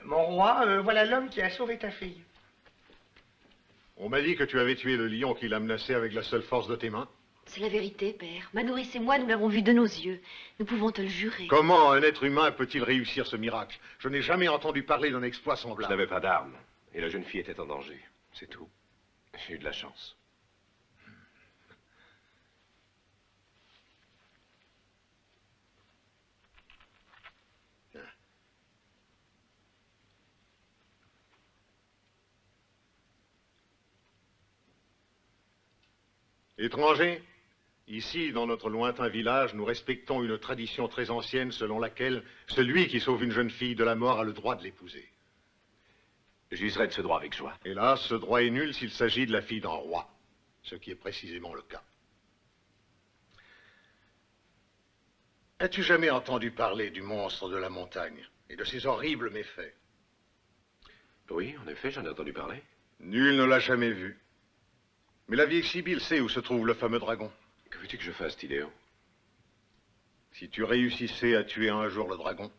Mon roi, voilà l'homme qui a sauvé ta fille. On m'a dit que tu avais tué le lion qui l'a menacé avec la seule force de tes mains. C'est la vérité, père. Ma nourrice et moi, nous l'avons vu de nos yeux. Nous pouvons te le jurer. Comment un être humain peut-il réussir ce miracle? Je n'ai jamais entendu parler d'un exploit semblable. Je n'avais pas d'armes, et la jeune fille était en danger. C'est tout. J'ai eu de la chance. Étranger, ici, dans notre lointain village, nous respectons une tradition très ancienne selon laquelle celui qui sauve une jeune fille de la mort a le droit de l'épouser. J'userai de ce droit avec joie. Hélas, ce droit est nul s'il s'agit de la fille d'un roi, ce qui est précisément le cas. As-tu jamais entendu parler du monstre de la montagne et de ses horribles méfaits? Oui, en effet, j'en ai entendu parler. Nul ne l'a jamais vu. Mais la vieille Sibylle sait où se trouve le fameux dragon. Que veux-tu que je fasse, Tidéon? Si tu réussissais à tuer un jour le dragon,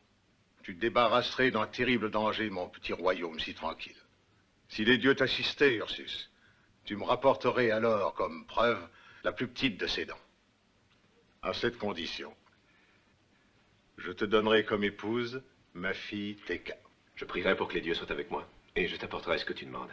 tu te débarrasserais d'un terrible danger, mon petit royaume si tranquille. Si les dieux t'assistaient, Ursus, tu me rapporterais alors comme preuve la plus petite de ses dents. À cette condition, je te donnerai comme épouse ma fille Teka. Je prierai pour que les dieux soient avec moi, et je t'apporterai ce que tu demandes.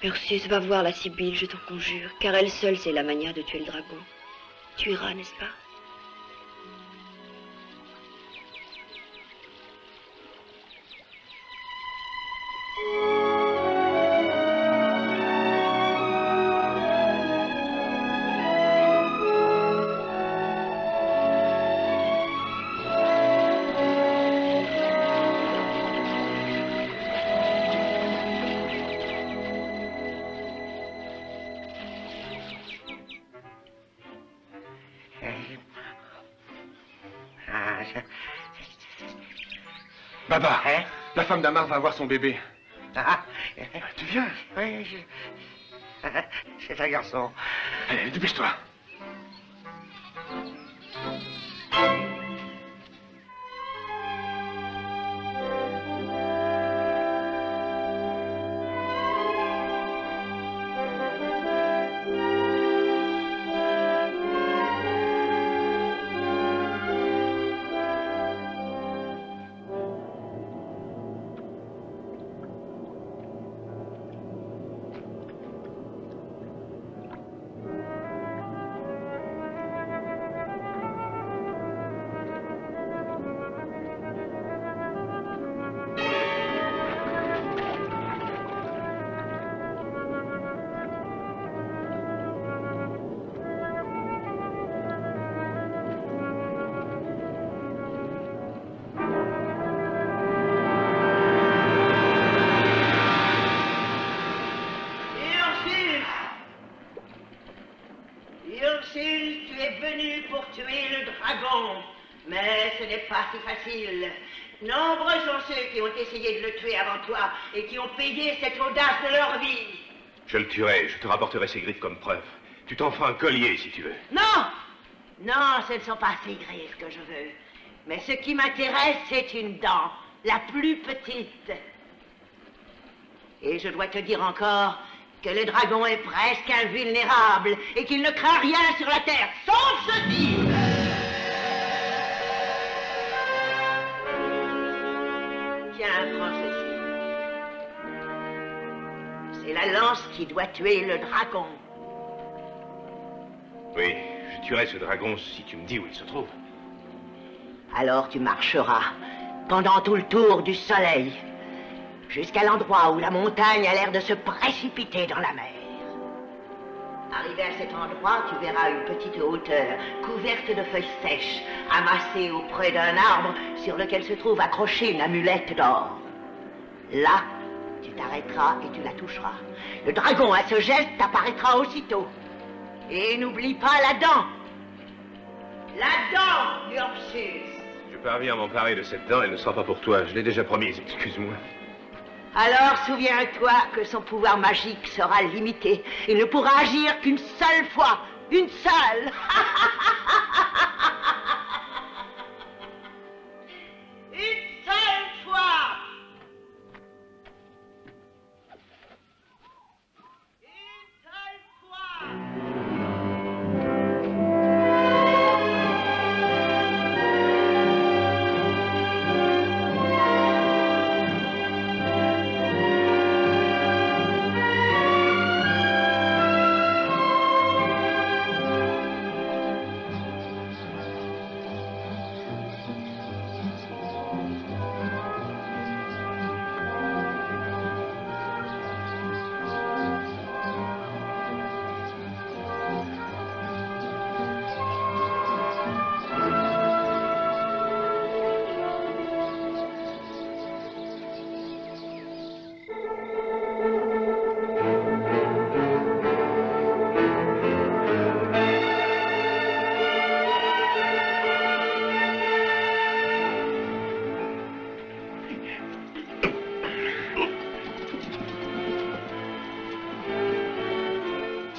Ursus, va voir la Sibylle, je t'en conjure, car elle seule sait la manière de tuer le dragon. Tu iras, n'est-ce pas? Baba, Hein? la femme d'Amar va avoir son bébé. Ah, Tu viens? oui, c'est un garçon. Allez, dépêche-toi. Ursus, tu es venu pour tuer le dragon, mais ce n'est pas si facile. Nombreux sont ceux qui ont essayé de le tuer avant toi et qui ont payé cette audace de leur vie. Je le tuerai, je te rapporterai ses griffes comme preuve. Tu t'en feras un collier, si tu veux. Non! Non, ce ne sont pas ces griffes que je veux. Mais ce qui m'intéresse, c'est une dent, la plus petite. Et je dois te dire encore que le dragon est presque invulnérable et qu'il ne craint rien sur la terre, sauf ceci. Tiens, prends ceci. C'est la lance qui doit tuer le dragon. Oui, je tuerai ce dragon si tu me dis où il se trouve. Alors tu marcheras pendant tout le tour du soleil, jusqu'à l'endroit où la montagne a l'air de se précipiter dans la mer. Arrivé à cet endroit, tu verras une petite hauteur couverte de feuilles sèches, amassées auprès d'un arbre sur lequel se trouve accrochée une amulette d'or. Là, tu t'arrêteras et tu la toucheras. Le dragon, à ce geste, t'apparaîtra aussitôt. Et n'oublie pas la dent. La dent, Ursus. Je parviens à m'emparer de cette dent, elle ne sera pas pour toi. Je l'ai déjà promise, excuse-moi. Alors souviens-toi que son pouvoir magique sera limité. Il ne pourra agir qu'une seule fois. Une seule. Une seule fois. Une seule fois.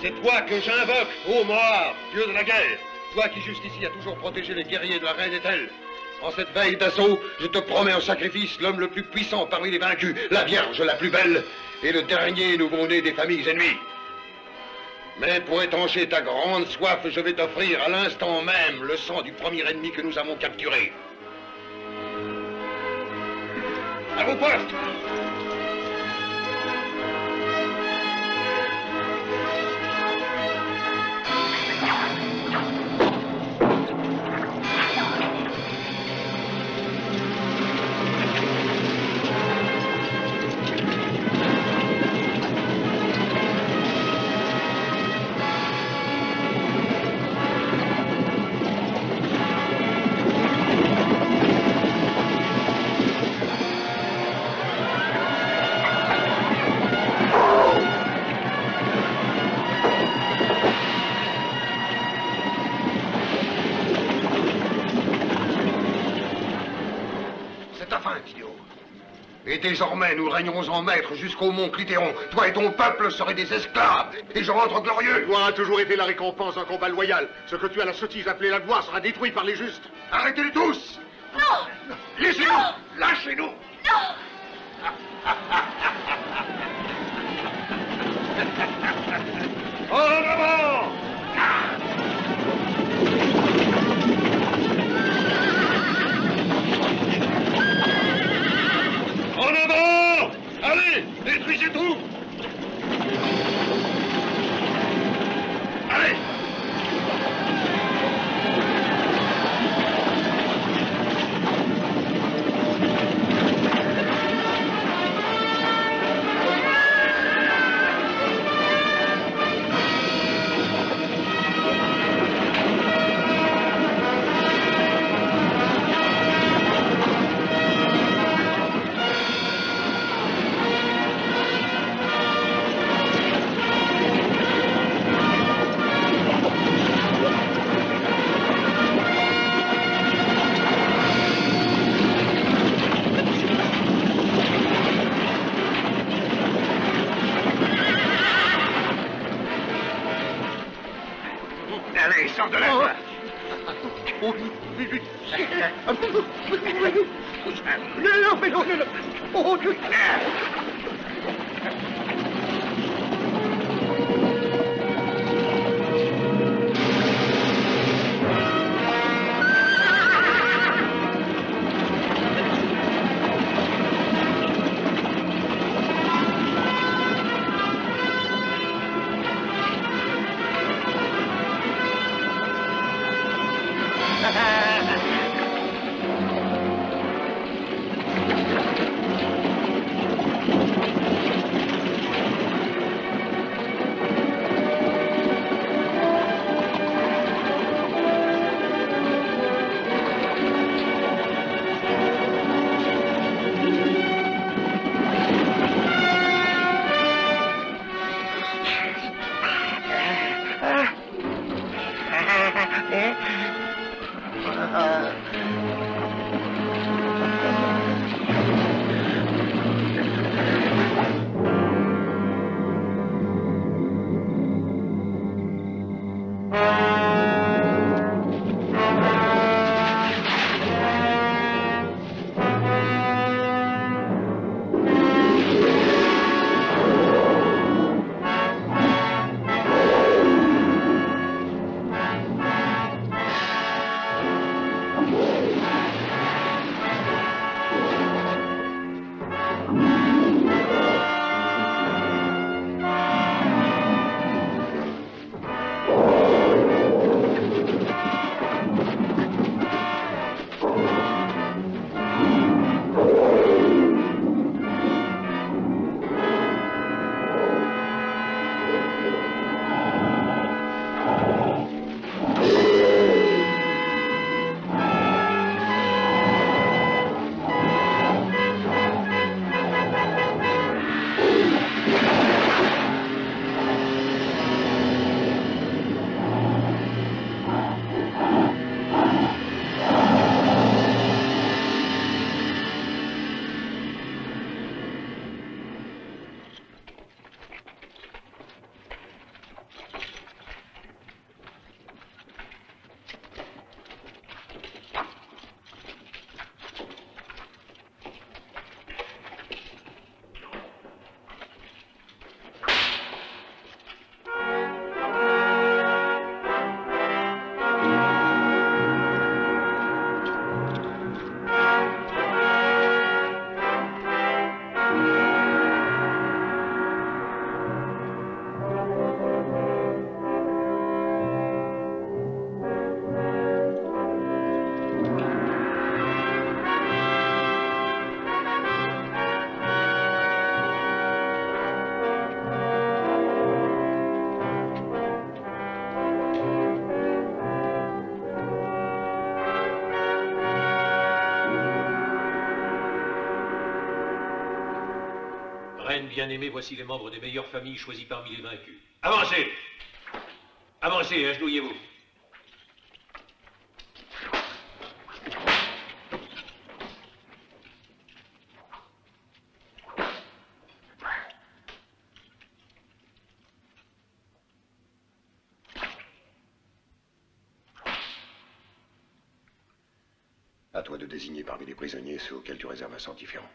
C'est toi que j'invoque, ô Moar, dieu de la guerre. Toi qui jusqu'ici as toujours protégé les guerriers de la reine Ethel. En cette veille d'assaut, je te promets en sacrifice l'homme le plus puissant parmi les vaincus, la Vierge la plus belle, et le dernier nouveau-né des familles ennemies. Mais pour étancher ta grande soif, je vais t'offrir à l'instant même le sang du premier ennemi que nous avons capturé. À vos postes! Et désormais, nous régnerons en maître jusqu'au mont Clitéron. Toi et ton peuple seraient des esclaves, et je rentre glorieux. La gloire a toujours été la récompense d'un combat loyal. Ce que tu as la sottise appelée la gloire sera détruit par les justes. Arrêtez-les tous! Non! Laissez-nous! Lâchez-nous! Non! En avant! En avant! Allez, détruisez tout! Allez! Allez, sors de là, toi. Non, mais non. Oh, Dieu. reine bien-aimée, voici les membres des meilleures familles choisis parmi les vaincus. Avancez! Avancez, agenouillez-vous. À toi de désigner parmi les prisonniers ceux auxquels tu réserves un sort différent.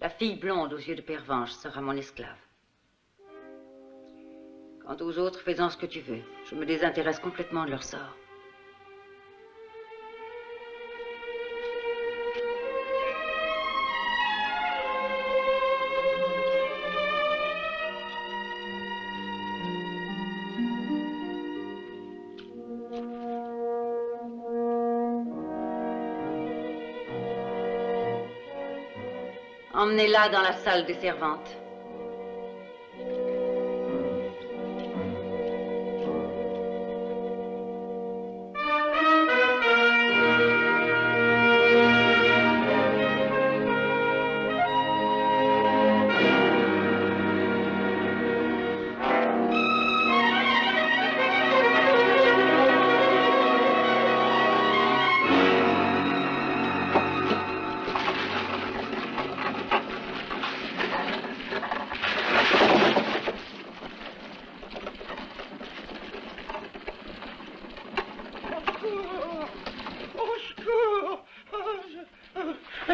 La fille blonde aux yeux de pervenche sera mon esclave. Quant aux autres, fais-en ce que tu veux. Je me désintéresse complètement de leur sort. Emmenez-la dans la salle des servantes.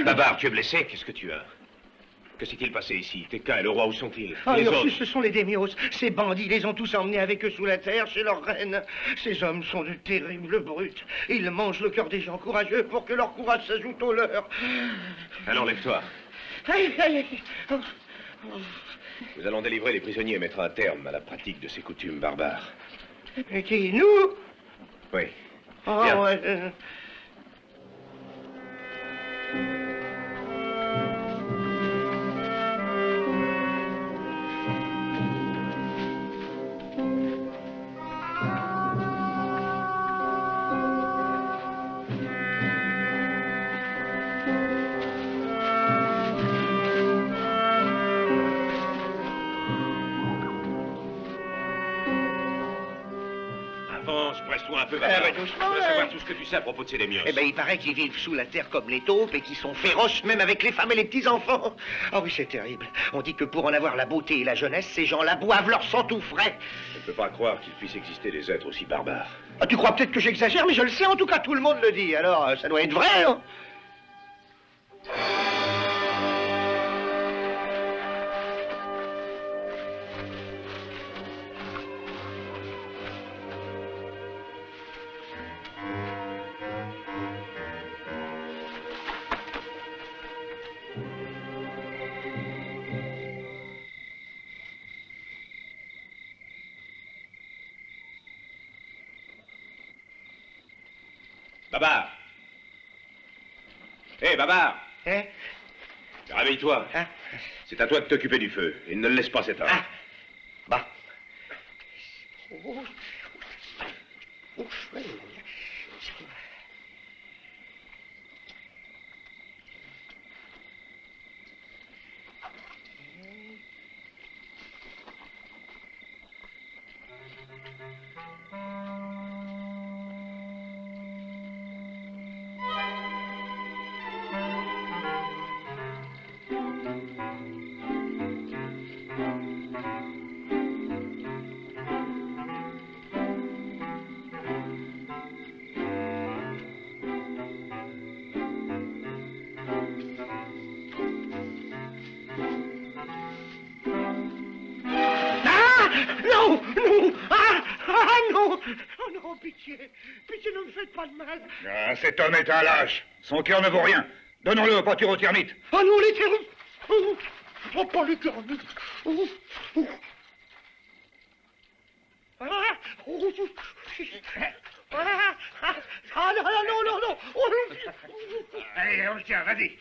Babar, tu es blessé? Qu'est-ce que tu as? Que s'est-il passé ici? Tekka et le roi, où sont-ils? Ah, Les autres? ce sont les démios. Ces bandits les ont tous emmenés avec eux sous la terre, chez leur reine. Ces hommes sont de terribles brutes. Ils mangent le cœur des gens courageux pour que leur courage s'ajoute au leur. Alors, lève-toi. Aïe, aïe, aïe. Nous allons délivrer les prisonniers et mettre un terme à la pratique de ces coutumes barbares. Mais qui, nous? Oui. Oh, Viens. ouais. Avance, presse-toi un peu, Babar. doucement, Je veux ouais. savoir tout ce que tu sais à propos de ces démios. Eh ben, il paraît qu'ils vivent sous la terre comme les taupes et qu'ils sont féroces même avec les femmes et les petits-enfants. Ah oui, c'est terrible. On dit que pour en avoir la beauté et la jeunesse, ces gens-là boivent leur sang tout frais. Je ne peux pas croire qu'il puisse exister des êtres aussi barbares. Ah, tu crois peut-être que j'exagère, mais je le sais, en tout cas, tout le monde le dit. Alors, ça doit être vrai, hein? Babar! Hé, Babar! Hein? Réveille-toi. Hein? C'est à toi de t'occuper du feu. Et ne le laisse pas s'éteindre. Ah. Bah. Oh. Ouf, ouais. Non! Non! Non! Oh non, pitié! Pitié, ne me faites pas de mal! Ah, cet homme est un lâche. Son cœur ne vaut rien. Donnons-le aux pâtures aux termites. Oh non, les termites! Oh, pas les termites! Oh, oh. Ah, oh, ah, non, non, non, non! Oh, Allez, on le tient, vas-y.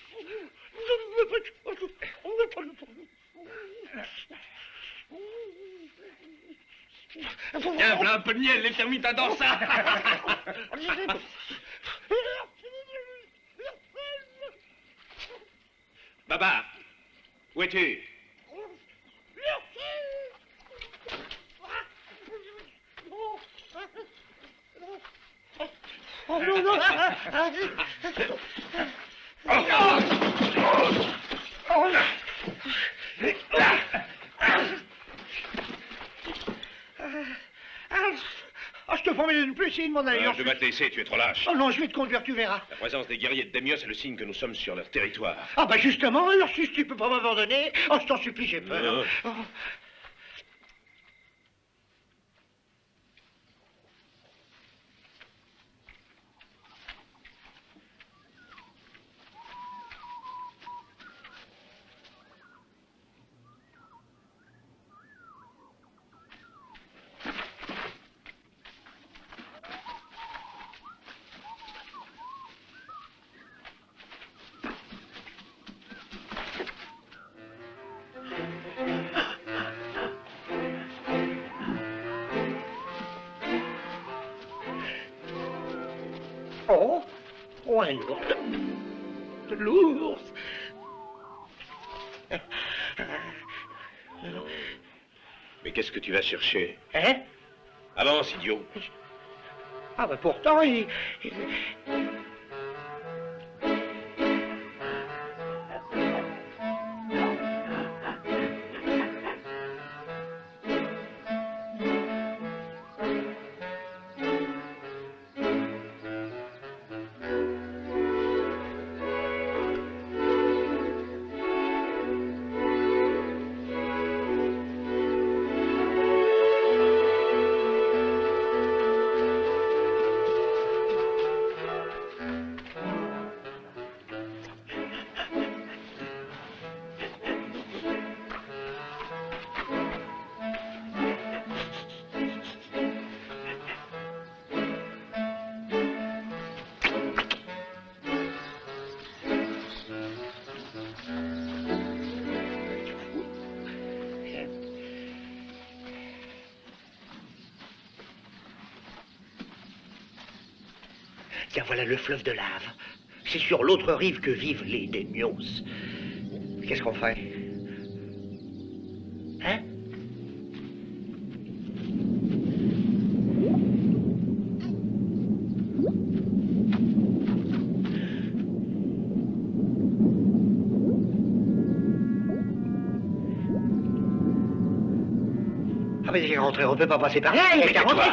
Tiens, voilà un peu de miel, les termites adorent ça. Babar, où es-tu? Oh non, non. Je te promets de ne plus essayer de m'en aller. Je vais te laisser, tu es trop lâche. Oh non, je vais te conduire, tu verras. La présence des guerriers de Démios est le signe que nous sommes sur leur territoire. Ah bah justement, alors si tu peux pas m'abandonner, oh je t'en supplie, j'ai peur. Oh. Oh, un ours. De l'ours. Mais qu'est-ce que tu vas chercher? Hein? Avance, idiot. Ah bah pourtant, tiens, voilà le fleuve de lave. C'est sur l'autre rive que vivent les Démios. Qu'est-ce qu'on fait? Hein? Ah mais il est rentré, on peut pas passer par là, il est rentré.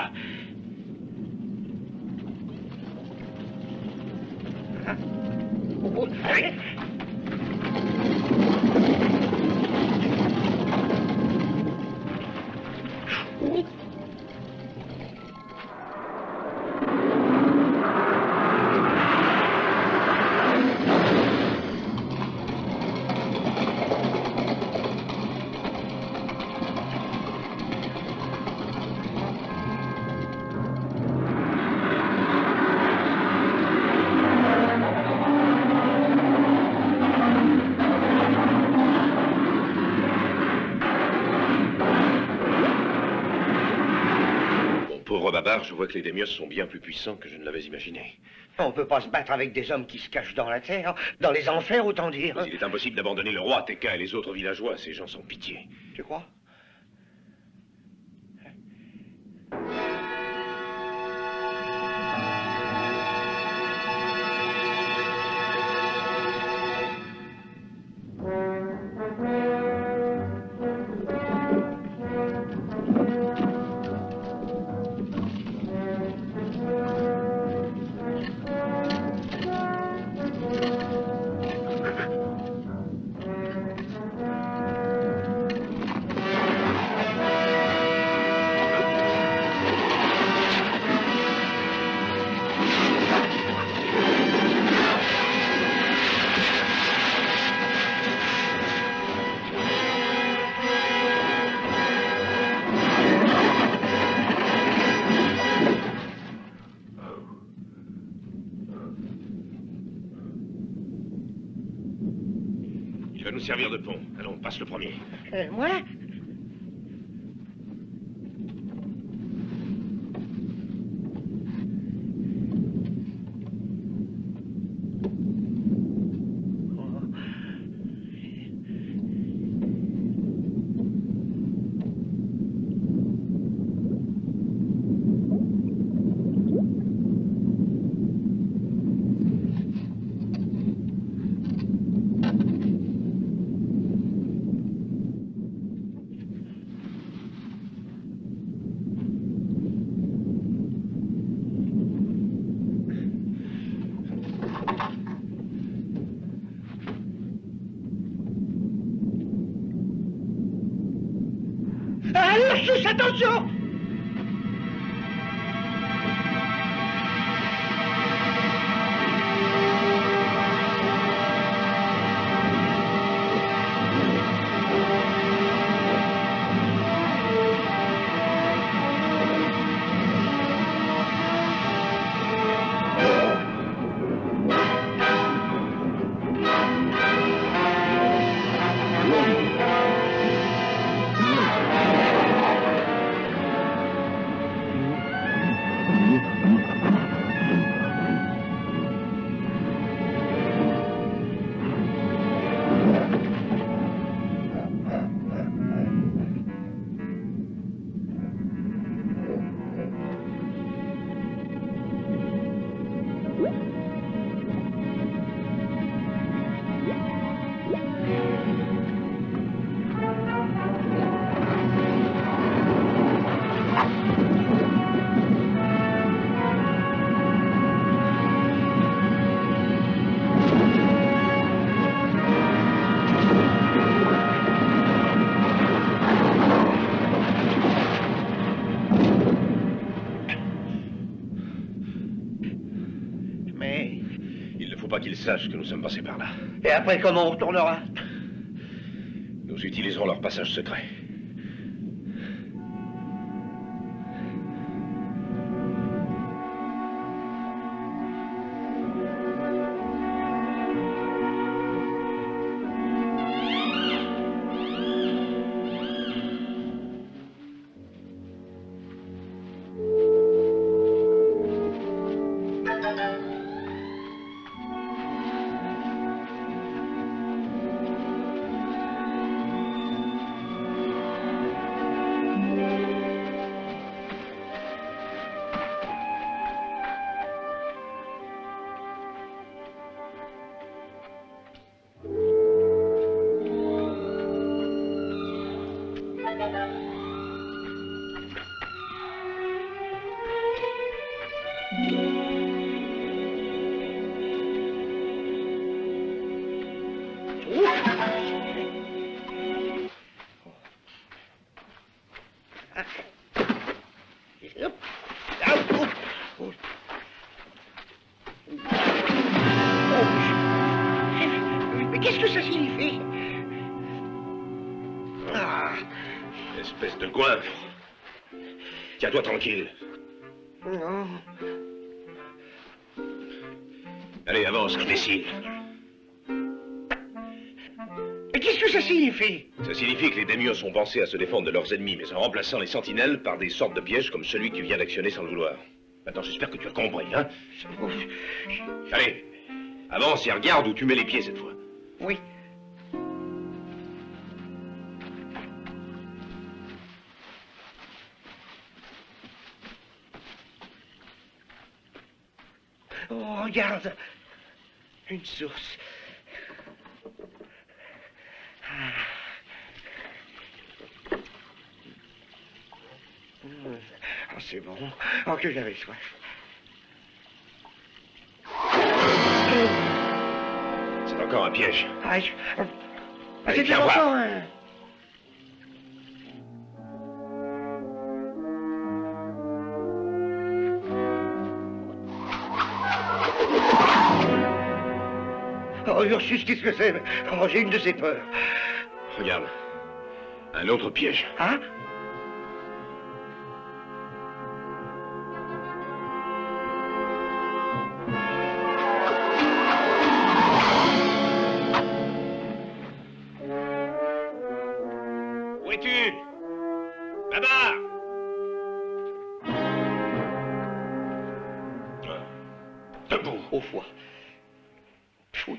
Je vois que les Démios sont bien plus puissants que je ne l'avais imaginé. On peut pas se battre avec des hommes qui se cachent dans la terre, dans les enfers, autant dire. Mais il est impossible d'abandonner le roi, Tekka et les autres villageois. Ces gens sont pitié. Tu crois? servir de pont. Allons, passe le premier. Moi? Ursus, attention! Qu'ils sachent que nous sommes passés par là. Et après, comment on retournera? Nous utiliserons leur passage secret. Mais qu'est-ce que ça signifie? Espèce de goinfre. Tiens-toi tranquille. Non. Allez, avance, imbécile. Mais qu'est-ce que ça signifie? Ça signifie que les démios ont pensé à se défendre de leurs ennemis, mais en remplaçant les sentinelles par des sortes de pièges comme celui que tu viens d'actionner sans le vouloir. Maintenant, j'espère que tu as compris, hein? Allez, avance et regarde où tu mets les pieds cette fois. Oui. Oh, regarde. Une source. Ah, c'est bon. Oh, que j'avais soif. C'est encore un piège. Ah, Allez, c'est viens encore voir. un... Oh, Ursus, qu'est-ce que c'est? Oh, j'ai une de ces peurs. Regarde. Un autre piège. Hein? Debout. Au foie. Oui.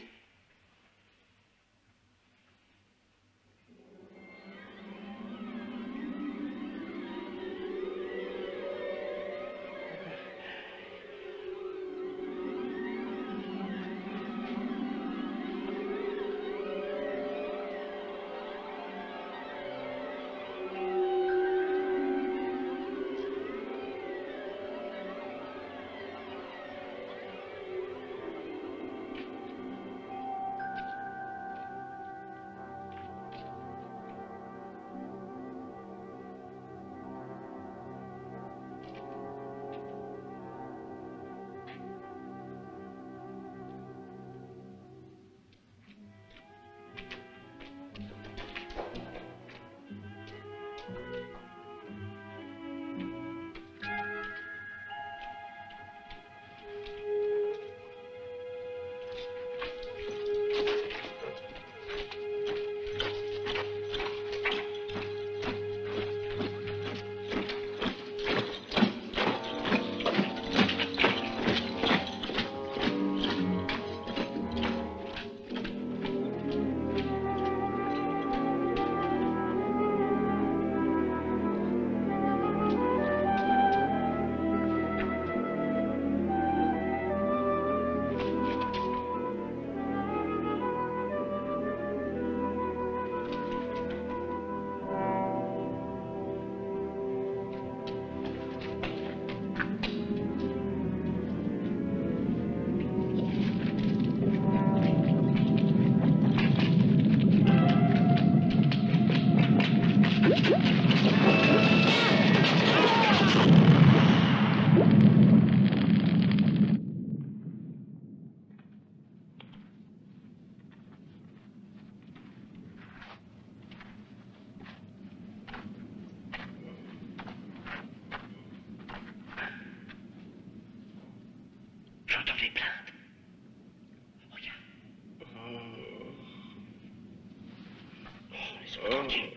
J'entends des plaintes. Regarde. Laisse-moi tranquille.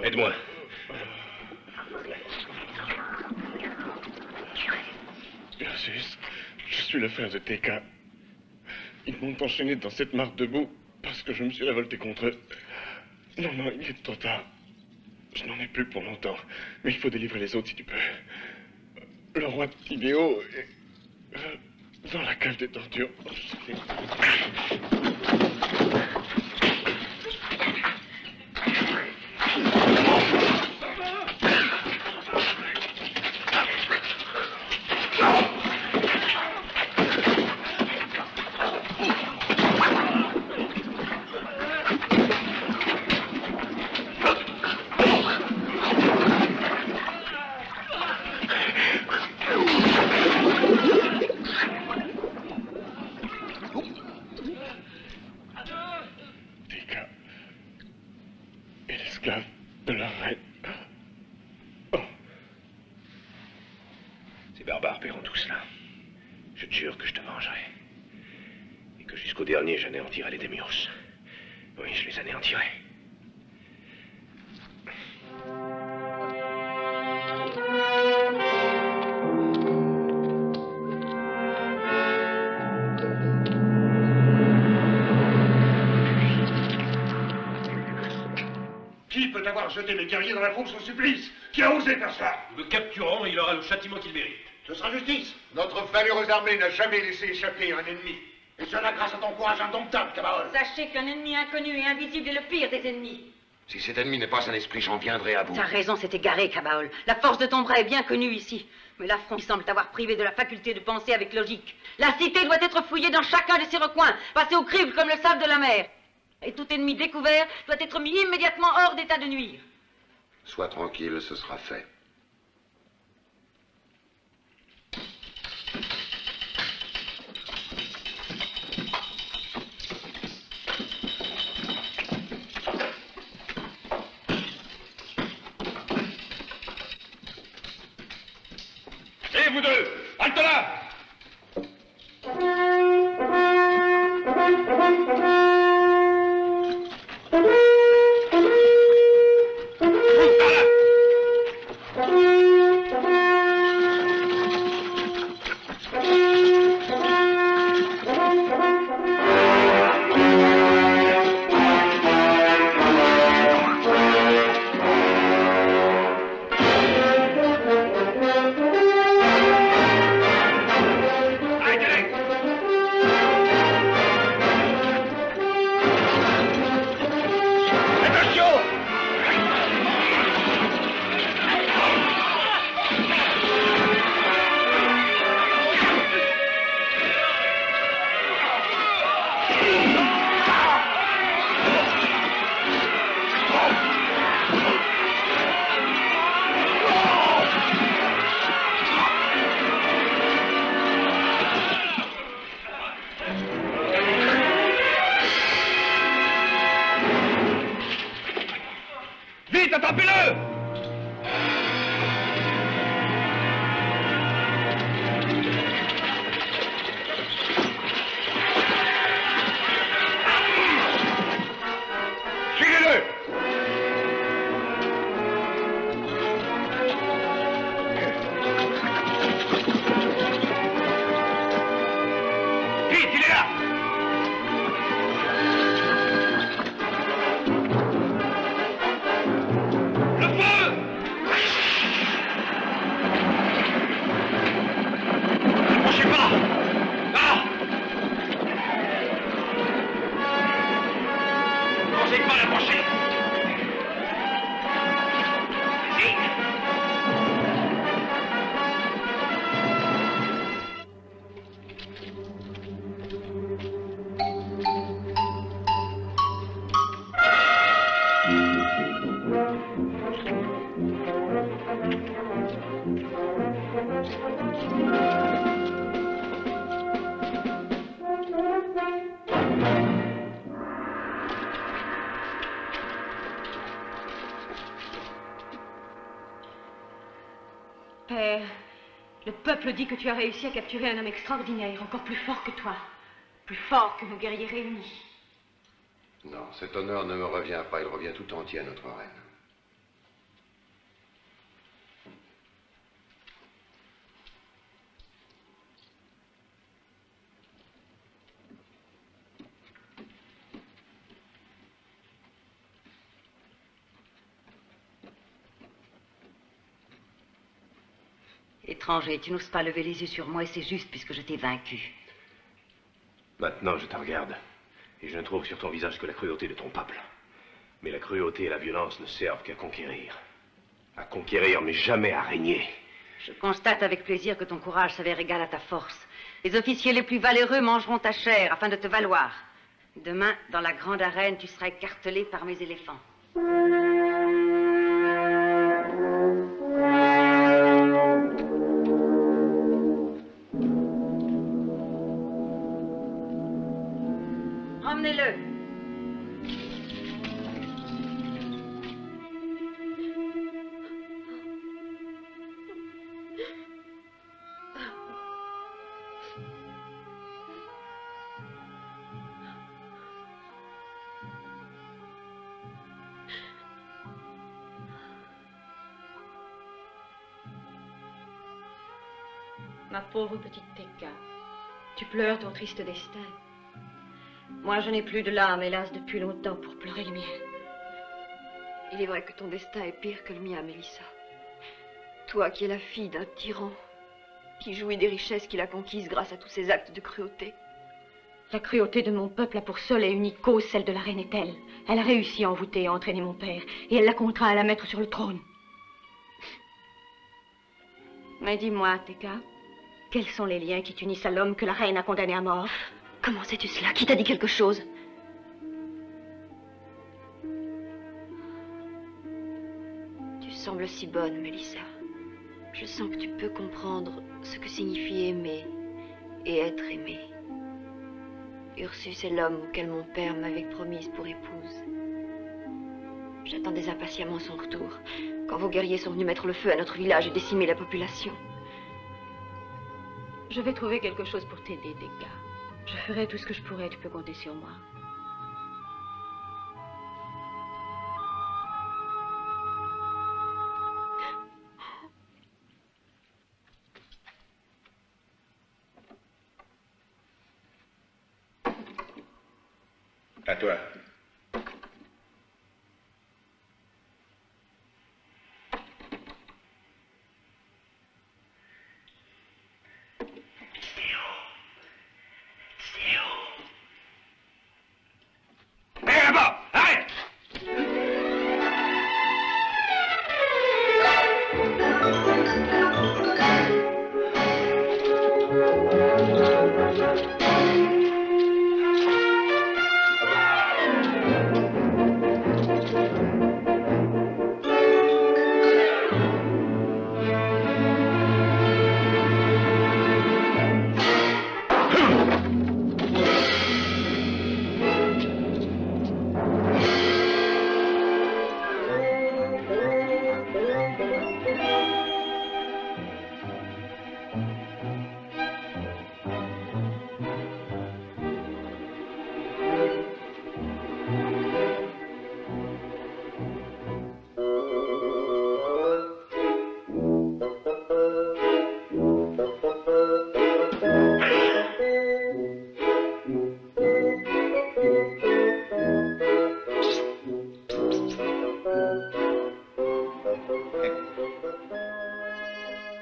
Aide-moi. Ursus, je suis le frère de TK. Ils m'ont enchaîné dans cette mare debout parce que je me suis révolté contre eux. Non, il est trop tard. Je n'en ai plus pour longtemps. Mais il faut délivrer les autres si tu peux. Le roi Tidéo est dans la cage des tortures. De la reine. Oh. Ces barbares paieront tout cela. Je te jure que je te vengerai. Et que jusqu'au dernier, j'anéantirai les Démios. Oui, je les anéantirai. Qui peut avoir jeté les guerriers dans la fosse au supplice? Qui a osé faire cela? Nous le capturons et il aura le châtiment qu'il mérite. Ce sera justice. Notre valeureuse armée n'a jamais laissé échapper un ennemi. Et cela grâce à ton courage indomptable, Camarol. Sachez qu'un ennemi inconnu et invisible est le pire des ennemis. Si cet ennemi n'est pas un esprit, j'en viendrai à bout. T'as raison, c'est égaré, Cabaol. La force de ton bras est bien connue ici. Mais l'affront semble t'avoir privé de la faculté de penser avec logique. La cité doit être fouillée dans chacun de ses recoins, passée au crible comme le sable de la mer. Et tout ennemi découvert doit être mis immédiatement hors d'état de nuire. Sois tranquille, ce sera fait. Hé, vous deux, halte là! Père, le peuple dit que tu as réussi à capturer un homme extraordinaire, encore plus fort que toi, plus fort que nos guerriers réunis. Non, cet honneur ne me revient pas, il revient tout entier à notre reine. Étranger, tu n'oses pas lever les yeux sur moi et c'est juste puisque je t'ai vaincu. Maintenant, je te regarde et je ne trouve sur ton visage que la cruauté de ton peuple. Mais la cruauté et la violence ne servent qu'à conquérir. À conquérir, mais jamais à régner. Je constate avec plaisir que ton courage s'avère égal à ta force. Les officiers les plus valeureux mangeront ta chair afin de te valoir. Demain, dans la grande arène, tu seras écartelé par mes éléphants. Emmenez-le. Ma pauvre petite Teka, tu pleures ton triste destin. Moi, je n'ai plus de larmes, hélas, depuis longtemps pour pleurer le mien. Il est vrai que ton destin est pire que le mien, Mélissa. Toi qui es la fille d'un tyran, qui jouit des richesses qu'il a conquises grâce à tous ses actes de cruauté. La cruauté de mon peuple a pour seule et unique cause celle de la reine Ethel. Elle a réussi à envoûter et à entraîner mon père, et elle l'a contraint à la mettre sur le trône. Mais dis-moi, Teka, quels sont les liens qui t'unissent à l'homme que la reine a condamné à mort? Comment sais-tu cela? Qui t'a dit quelque chose? Tu sembles si bonne, Mélissa. Je sens que tu peux comprendre ce que signifie aimer et être aimé. Ursus est l'homme auquel mon père m'avait promise pour épouse. J'attendais impatiemment son retour, quand vos guerriers sont venus mettre le feu à notre village et décimer la population. Je vais trouver quelque chose pour t'aider, Teka. Je ferai tout ce que je pourrai, tu peux compter sur moi. À toi.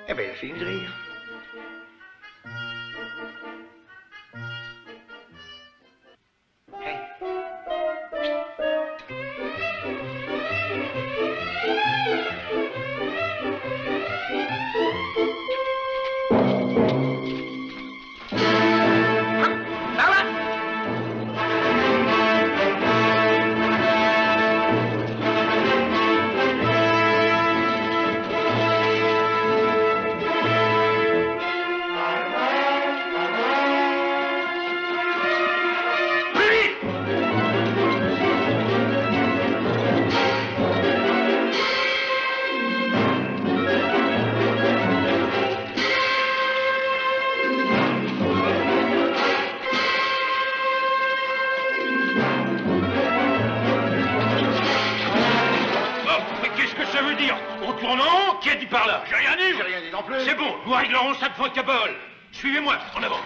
Eh bien, il a fini de rire. ça veut dire? Au tournant, qui a dit par là? J'ai rien dit, non plus. C'est bon, nous réglerons ça devant Cabol. Suivez-moi, en avant.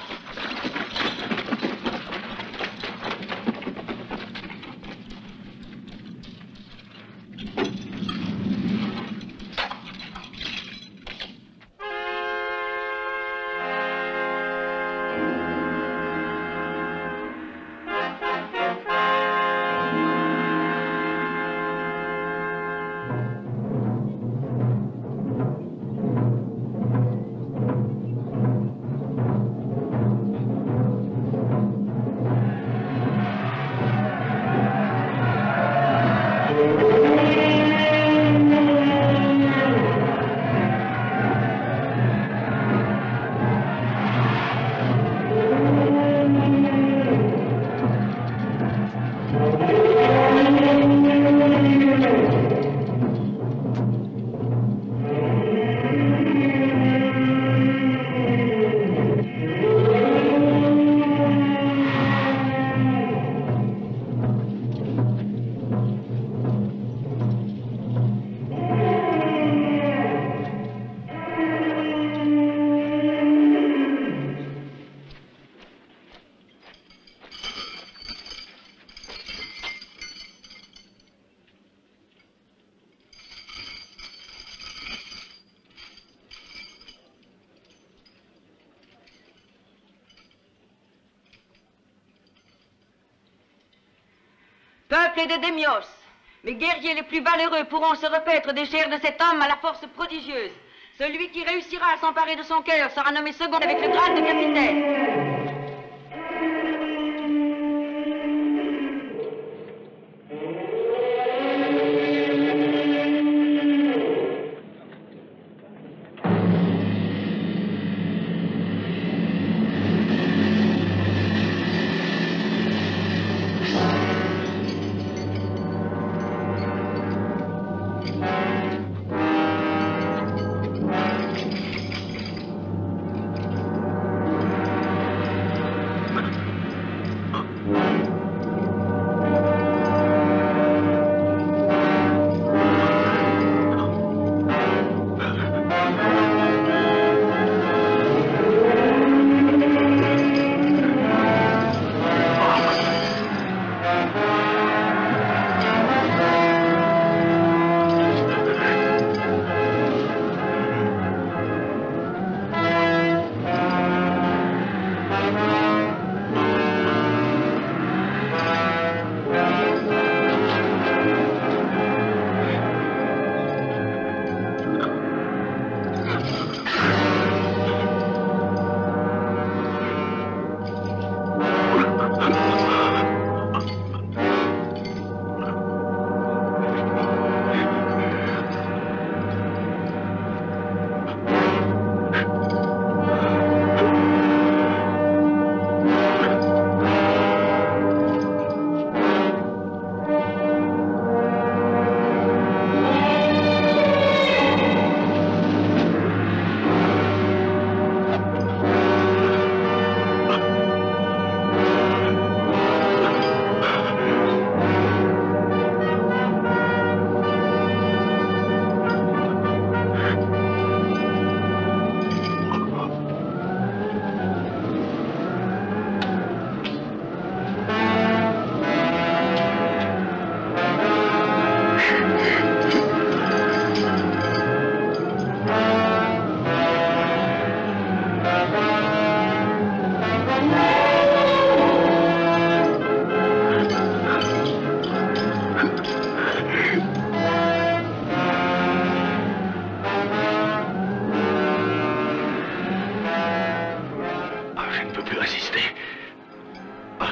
Peuple de Démios, mes guerriers les plus valeureux pourront se repaître des chairs de cet homme à la force prodigieuse. Celui qui réussira à s'emparer de son cœur sera nommé second avec le grade de capitaine.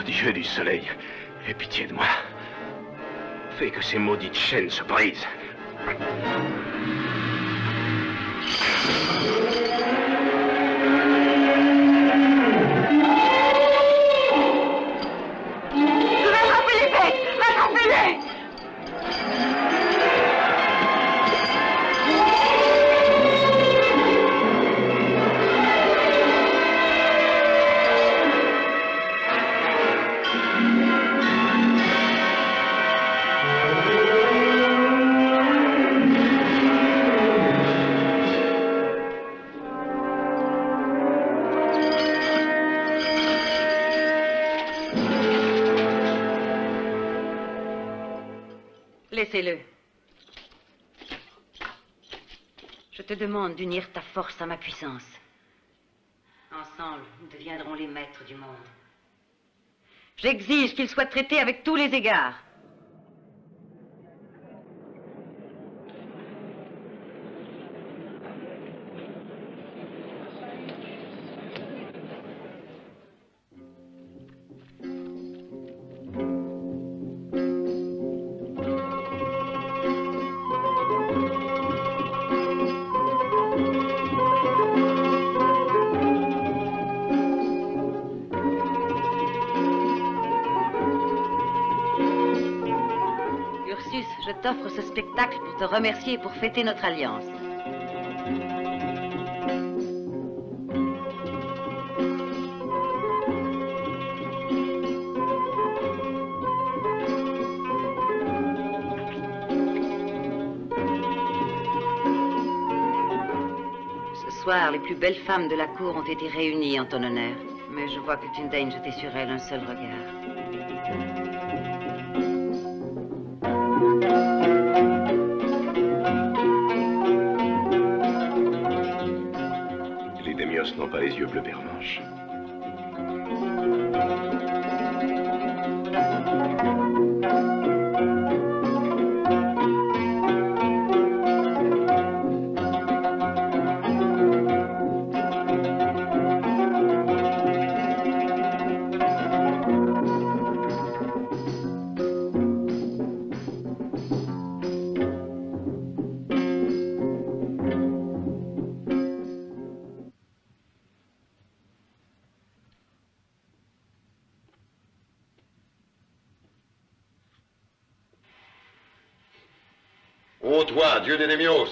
Dieu du soleil, aie pitié de moi. Fais que ces maudites chaînes se brisent. Rattrapez les bêtes! Rattrapez-les! Laissez-le. Je te demande d'unir ta force à ma puissance. Ensemble, nous deviendrons les maîtres du monde. J'exige qu'il soit traité avec tous les égards. Je t'offre ce spectacle pour te remercier et pour fêter notre alliance. Ce soir, les plus belles femmes de la cour ont été réunies en ton honneur. Mais je vois que tu ne daignes jeter sur elles un seul regard. N'ont pas les yeux bleus pervenche. Ô toi, Dieu des Némios,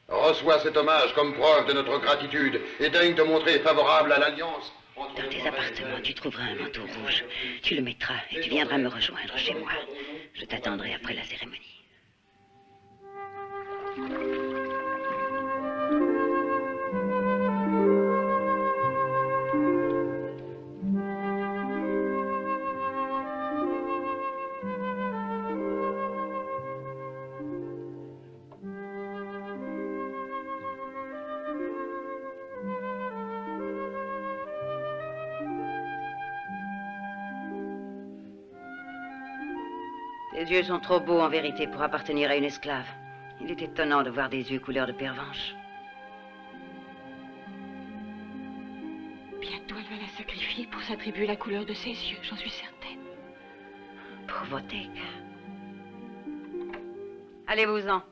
reçois cet hommage comme preuve de notre gratitude et daigne te montrer favorable à l'alliance. Dans tes appartements, tu trouveras un manteau rouge. Tu le mettras et tu viendras me rejoindre chez moi. Je t'attendrai après la cérémonie. Tes yeux sont trop beaux en vérité pour appartenir à une esclave. Il est étonnant de voir des yeux couleur de pervenche. Bientôt elle va la sacrifier pour s'attribuer la couleur de ses yeux, j'en suis certaine. Pauvre Teka. Allez-vous-en.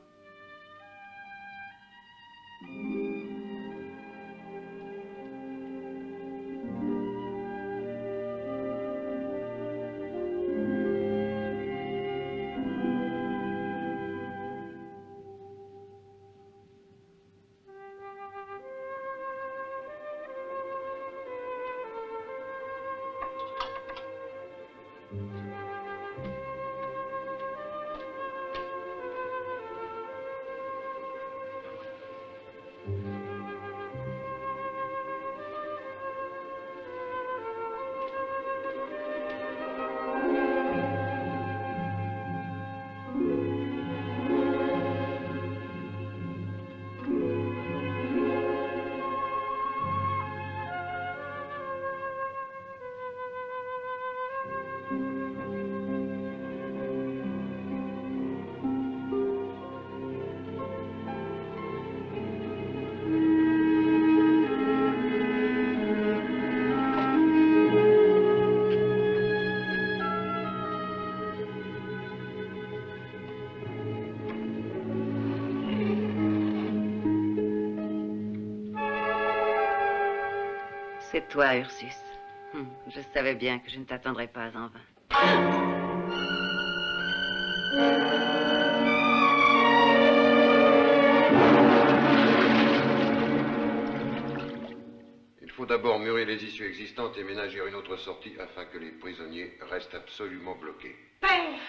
C'est toi, Ursus. Je savais bien que je ne t'attendrais pas en vain. Il faut d'abord murer les issues existantes et ménager une autre sortie afin que les prisonniers restent absolument bloqués. Père!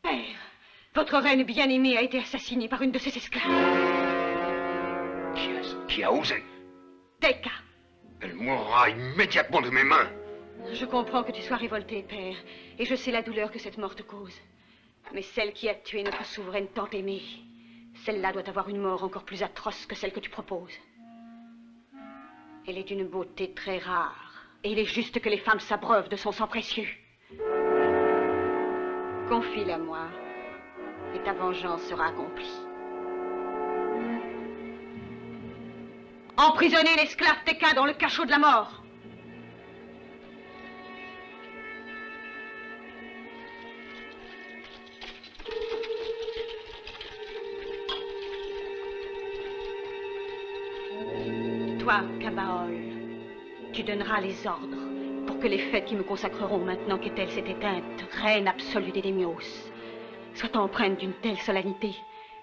Père! Votre reine bien-aimée a été assassinée par une de ses esclaves. Qui a osé? Teka. Elle mourras immédiatement de mes mains. Je comprends que tu sois révolté, père, et je sais la douleur que cette mort te cause. Mais celle qui a tué notre souveraine tant aimée, celle-là doit avoir une mort encore plus atroce que celle que tu proposes. Elle est d'une beauté très rare, et il est juste que les femmes s'abreuvent de son sang précieux. Confie-la moi, et ta vengeance sera accomplie. Emprisonnez l'esclave Teka dans le cachot de la mort. Toi, Kabaol, tu donneras les ordres pour que les fêtes qui me consacreront maintenant qu'Ethel s'est éteinte, reine absolue des Démios, soient empreintes d'une telle solennité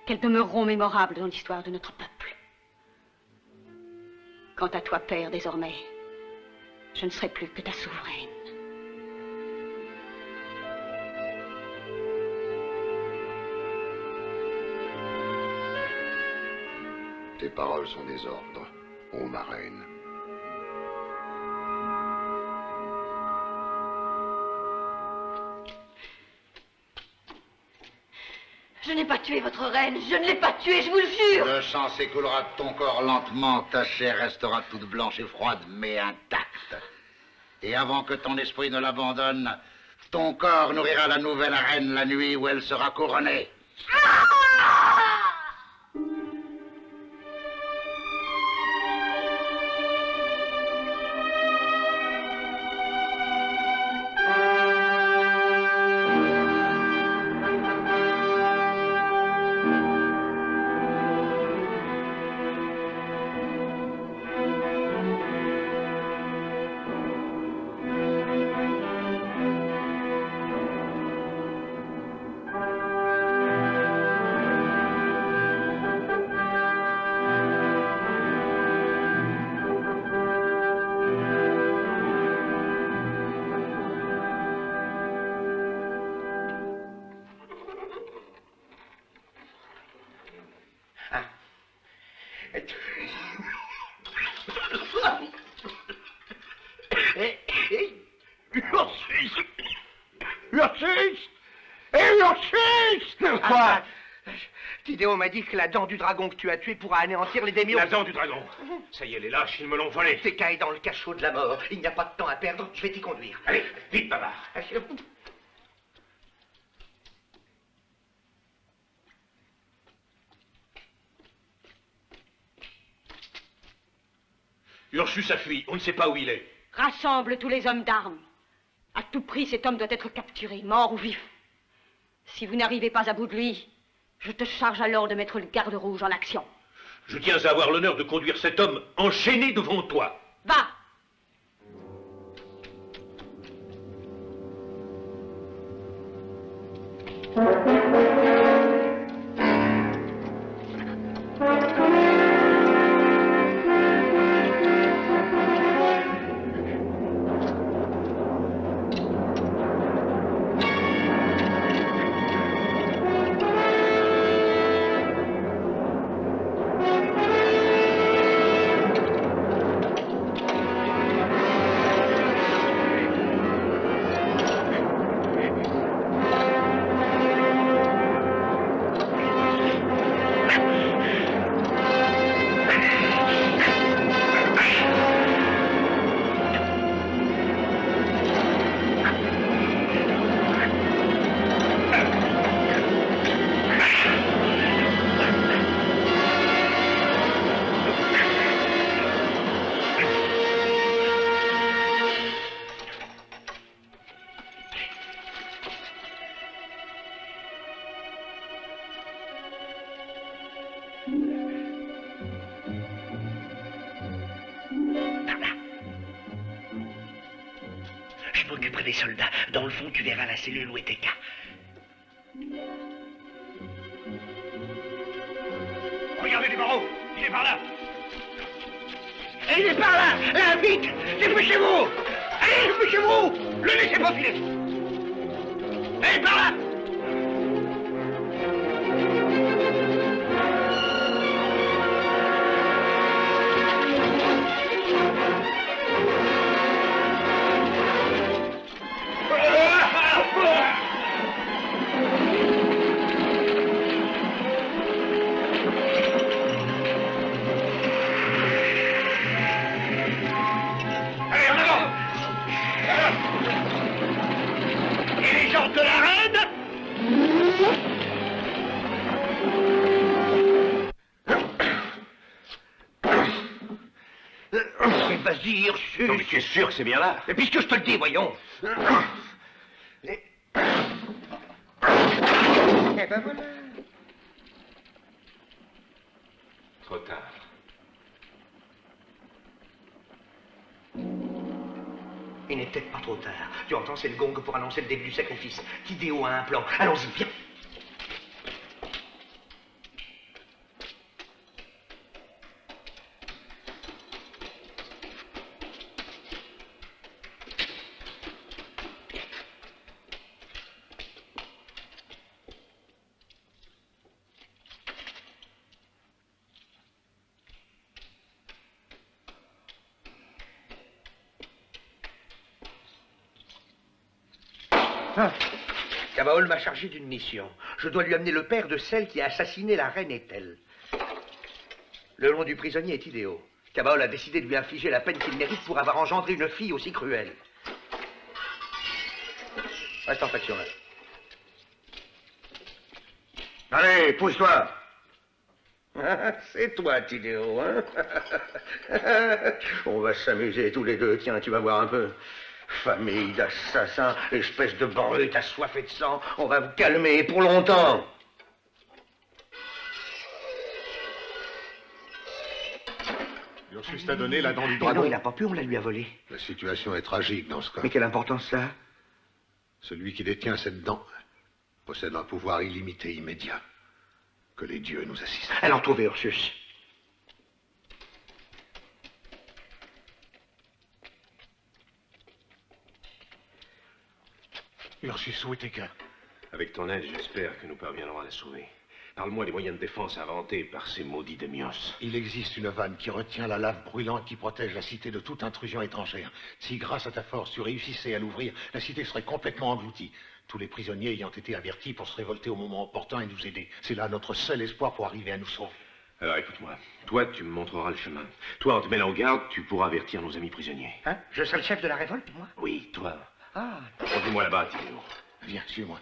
qu'elles demeureront mémorables dans l'histoire de notre peuple. Quant à toi, père, désormais, je ne serai plus que ta souveraine. Tes paroles sont des ordres, ô ma reine. Je n'ai pas tué votre reine, je ne l'ai pas tuée, je vous le jure. Le sang s'écoulera de ton corps lentement, ta chair restera toute blanche et froide, mais intacte. Et avant que ton esprit ne l'abandonne, ton corps nourrira la nouvelle reine la nuit où elle sera couronnée. Quoi? Tidéo m'a dit que la dent du dragon que tu as tué pourra anéantir les Démios. La dent du dragon. Ça y est, les lâches, ils me l'ont volé. Teka est dans le cachot de la mort. Il n'y a pas de temps à perdre. Je vais t'y conduire. Allez, vite, bavard. Ursus a fui. On ne sait pas où il est. Rassemble tous les hommes d'armes. À tout prix, cet homme doit être capturé, mort ou vif. Si vous n'arrivez pas à bout de lui, je te charge alors de mettre le garde rouge en action. Je tiens à avoir l'honneur de conduire cet homme enchaîné devant toi. Va! Je m'occuperai des soldats. Dans le fond, tu verras la cellule où est Teka. Regardez les barreaux. Il est par là. Il est par là. Là, vite. Dépêchez-vous. Allez, dépêchez-vous. Le laissez pas filer. Allez, par là. Vas-y, Ursus. Non, mais tu es sûr que c'est bien là? Et puisque je te le dis, voyons. Eh ben voilà. Trop tard. Il n'est peut-être pas trop tard. Tu entends, c'est le gong pour annoncer le début du sacrifice. Tidéo a un plan. Allons-y, viens. Cabaol m'a chargé d'une mission. Je dois lui amener le père de celle qui a assassiné la reine Ethel. Le nom du prisonnier est Tidéo. Cabaol a décidé de lui infliger la peine qu'il mérite pour avoir engendré une fille aussi cruelle. Reste en faction là. Allez, pousse-toi. C'est toi, Tidéo, hein? On va s'amuser tous les deux, tiens, tu vas voir un peu. Famille d'assassins, espèce de brute assoiffée de sang, on va vous calmer pour longtemps. Ursus t'a donné la dent du Mais dragon. non, il n'a pas pu, on la lui a volée. La situation est tragique dans ce cas. Mais quelle importance ça a? Celui qui détient cette dent possède un pouvoir illimité, immédiat. Que les dieux nous assistent. Alors trouvez Ursus. Ursus, où est Teka? Avec ton aide, j'espère que nous parviendrons à la sauver. Parle-moi des moyens de défense inventés par ces maudits démios. Il existe une vanne qui retient la lave brûlante qui protège la cité de toute intrusion étrangère. Si, grâce à ta force, tu réussissais à l'ouvrir, la cité serait complètement engloutie. Tous les prisonniers ayant été avertis pour se révolter au moment opportun et nous aider. C'est là notre seul espoir pour arriver à nous sauver. Alors écoute-moi, toi tu me montreras le chemin. Toi, en te mêlant aux gardes, tu pourras avertir nos amis prisonniers. Hein? Je serai le chef de la révolte, moi? Oui, toi. Ah. Conduis-moi là-bas, Tidéo. Viens, suis-moi.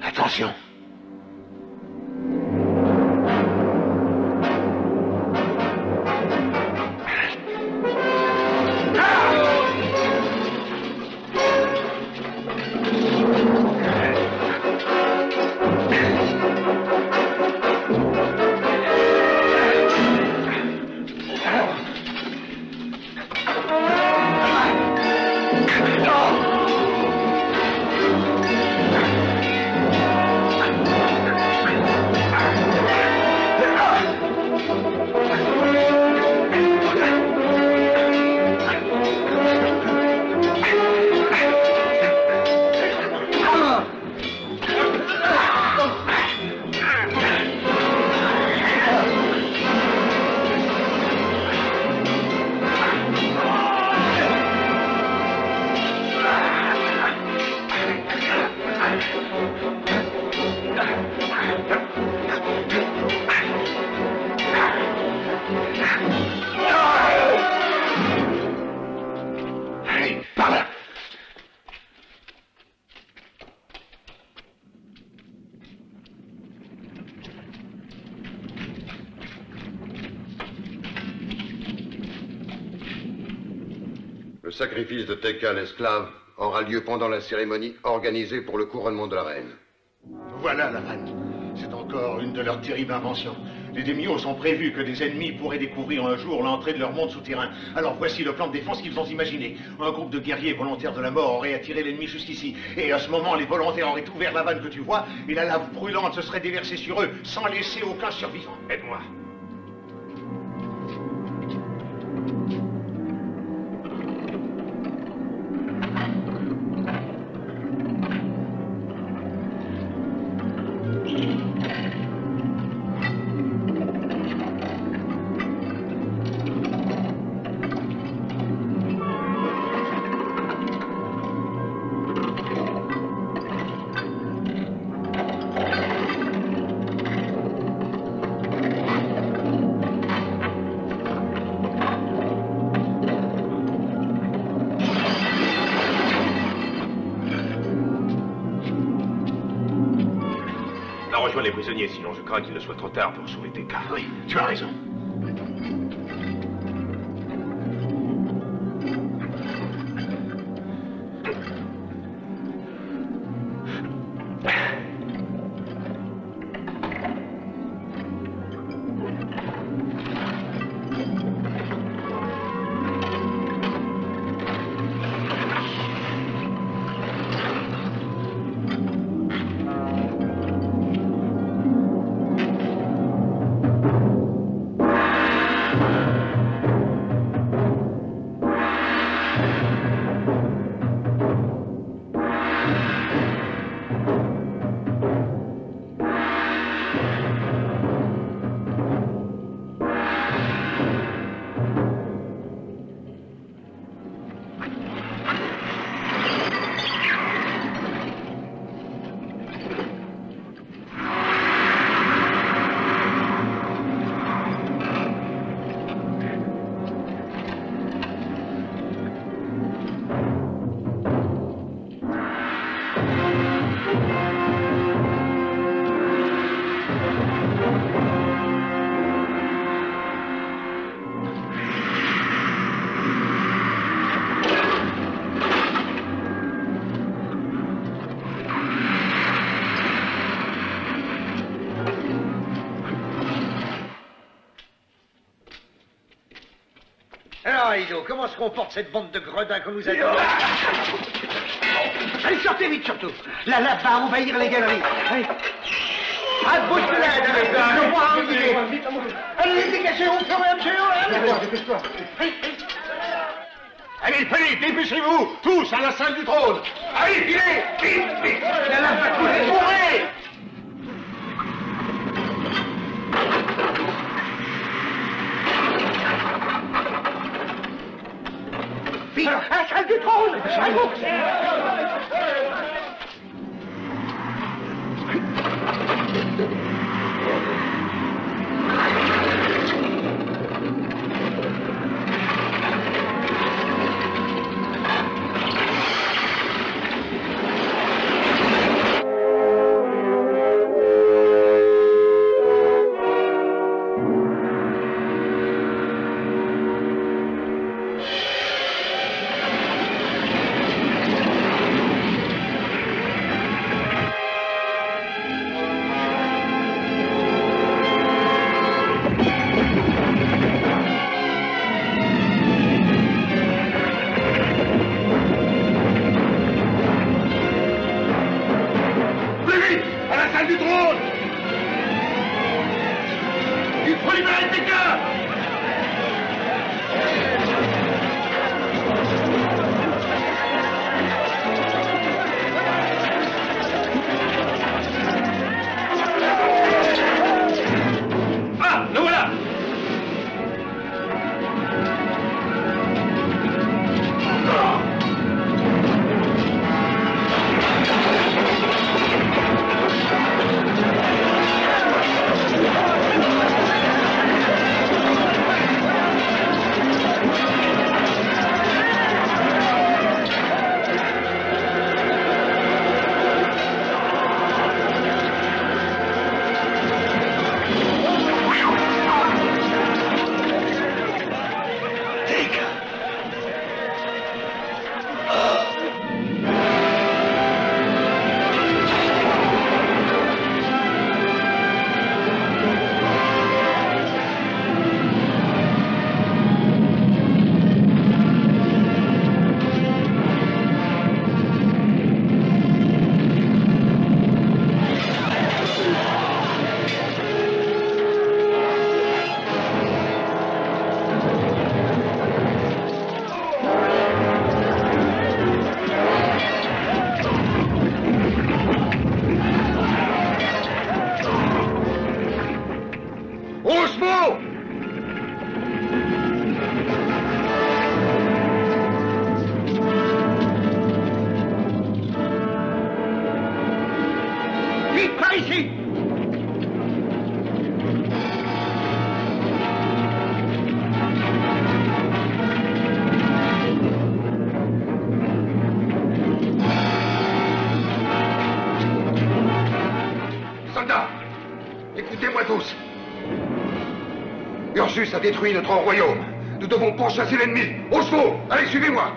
Attention. Le sacrifice de Teka, l'esclave, aura lieu pendant la cérémonie organisée pour le couronnement de la reine. Voilà la vanne. C'est encore une de leurs terribles inventions. Les démios ont prévu que des ennemis pourraient découvrir un jour l'entrée de leur monde souterrain. Alors voici le plan de défense qu'ils ont imaginé. Un groupe de guerriers volontaires de la mort aurait attiré l'ennemi jusqu'ici. Et à ce moment, les volontaires auraient ouvert la vanne que tu vois, et la lave brûlante se serait déversée sur eux, sans laisser aucun survivant. Aide-moi. rejoindre les prisonniers, sinon je crains qu'il ne soit trop tard pour sauver tes cas. Oui, tu as raison. Alors, Ido, comment se comporte cette bande de gredins qu'on nous a dit? Allez, sortez vite, surtout. La lave va envahir les galeries. Allez. À bout de l'aide, je vois un guider. Allez, dégagez, on fait rien, monsieur. Allez, Philippe, dépêchez-vous, tous à la salle du trône. Allez, filez, vite, vite. La lave va couler. Courez. Vite, à la salle du trône. À vous. tous. Ursus a détruit notre royaume. Nous devons pourchasser l'ennemi. Aux chevaux, allez, suivez-moi.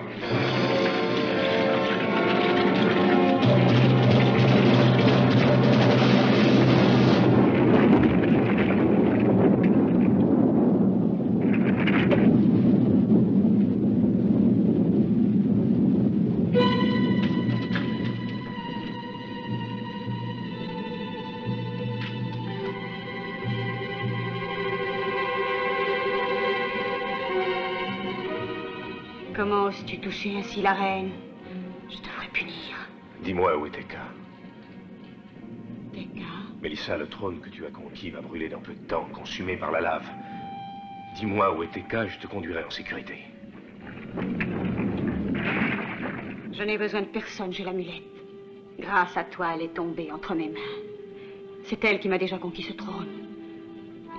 Comment oses-tu toucher ainsi la reine? Je devrais punir. Dis-moi où est Teka. Teka? Mélissa, le trône que tu as conquis va brûler dans peu de temps, consumé par la lave. Dis-moi où est Teka, je te conduirai en sécurité. Je n'ai besoin de personne, j'ai l'amulette. Grâce à toi, elle est tombée entre mes mains. C'est elle qui m'a déjà conquis ce trône.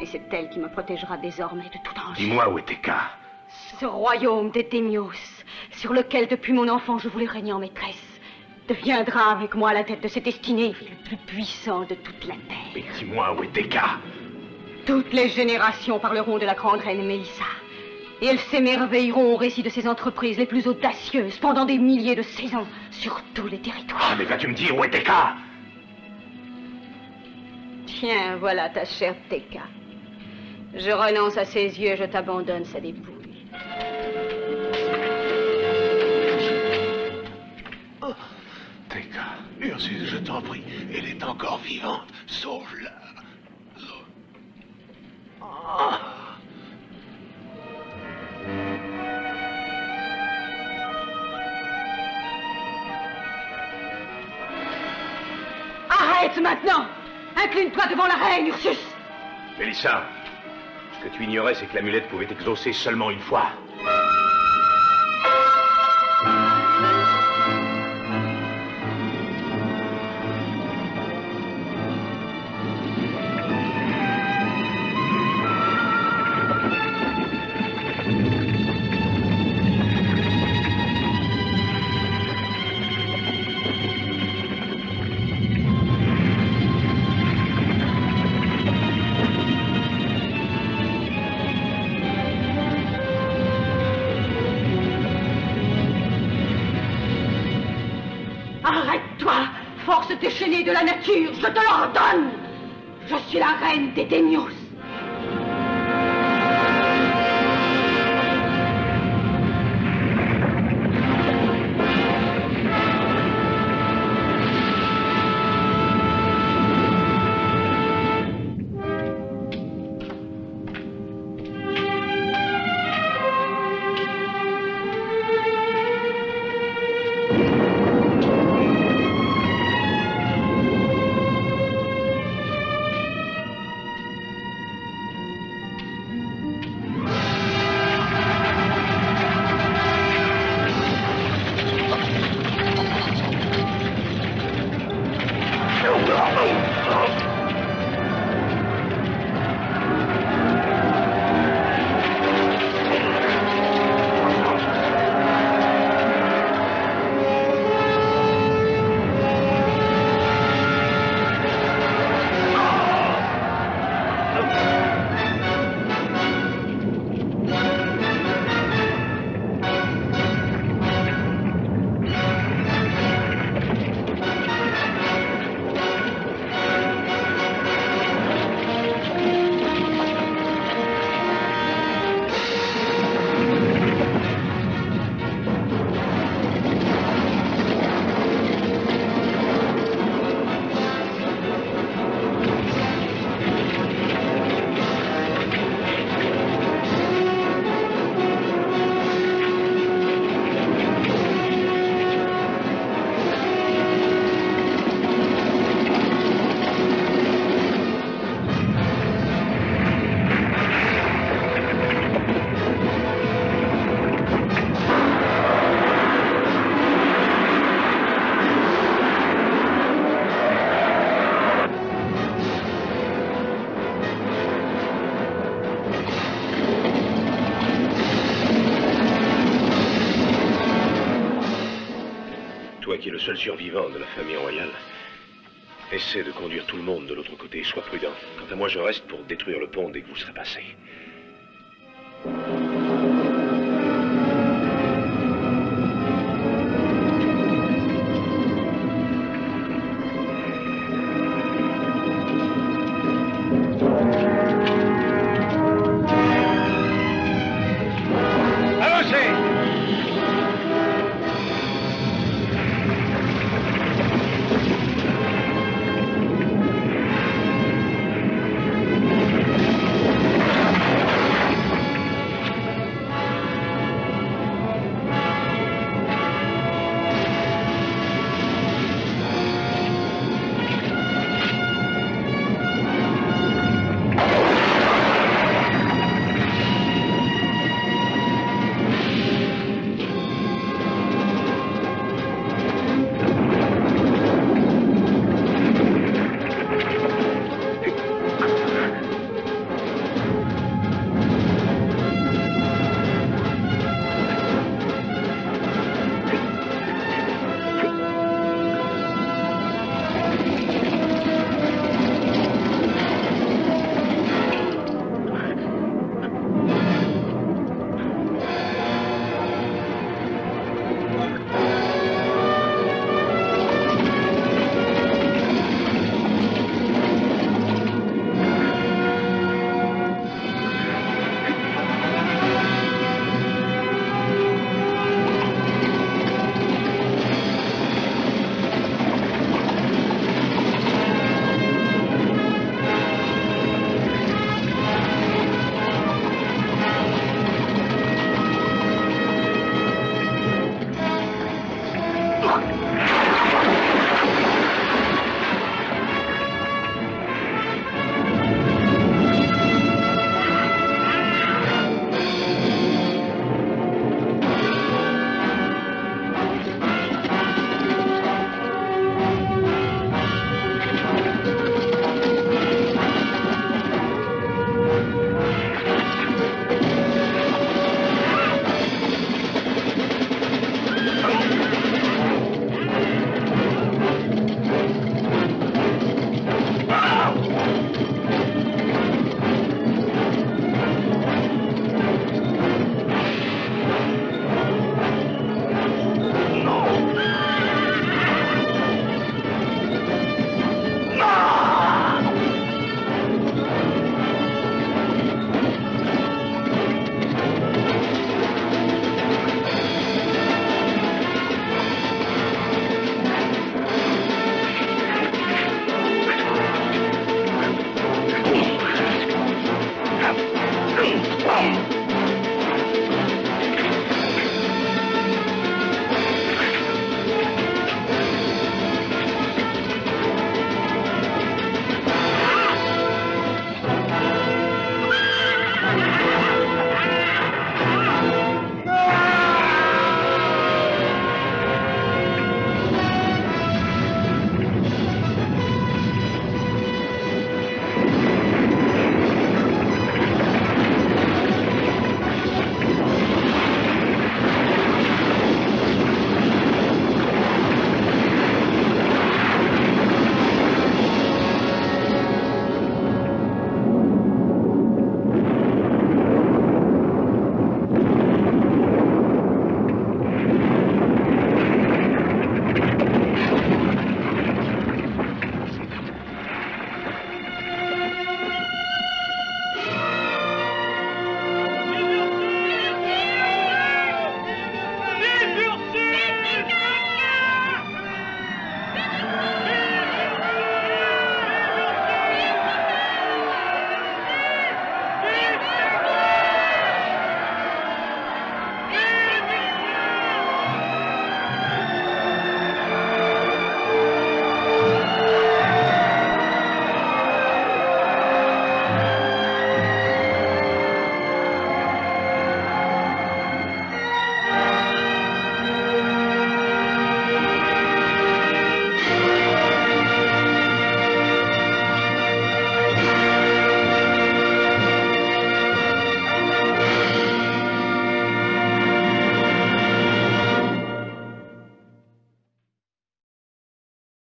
Et c'est elle qui me protégera désormais de tout danger. Dis-moi où est Teka. Ce royaume des Démios, sur lequel depuis mon enfant je voulais régner en maîtresse, deviendra avec moi à la tête de cette destinée le plus puissant de toute la terre. Mais dis-moi où est Teka. Toutes les générations parleront de la grande reine Mélissa. Et elles s'émerveilleront au récit de ses entreprises les plus audacieuses pendant des milliers de saisons sur tous les territoires. Ah, mais vas-tu me dire où est Teka? Tiens, voilà ta chère Teka. Je renonce à ses yeux, je t'abandonne sa dépouille. Oh, Teka, Ursus, je t'en prie, elle est encore vivante. Sauve-la. Oh. Arrête maintenant! Incline-toi devant la reine, Ursus! Mélissa, ce que tu ignorais, c'est que l'amulette pouvait exaucer seulement une fois. Arrête-toi, force déchaînée de la nature, je te l'ordonne. Je suis la reine des Démios. Toi qui es le seul survivant de la famille royale, Essaie de conduire tout le monde de l'autre côté. Sois prudent. Quant à moi, je reste pour détruire le pont dès que vous serez passé.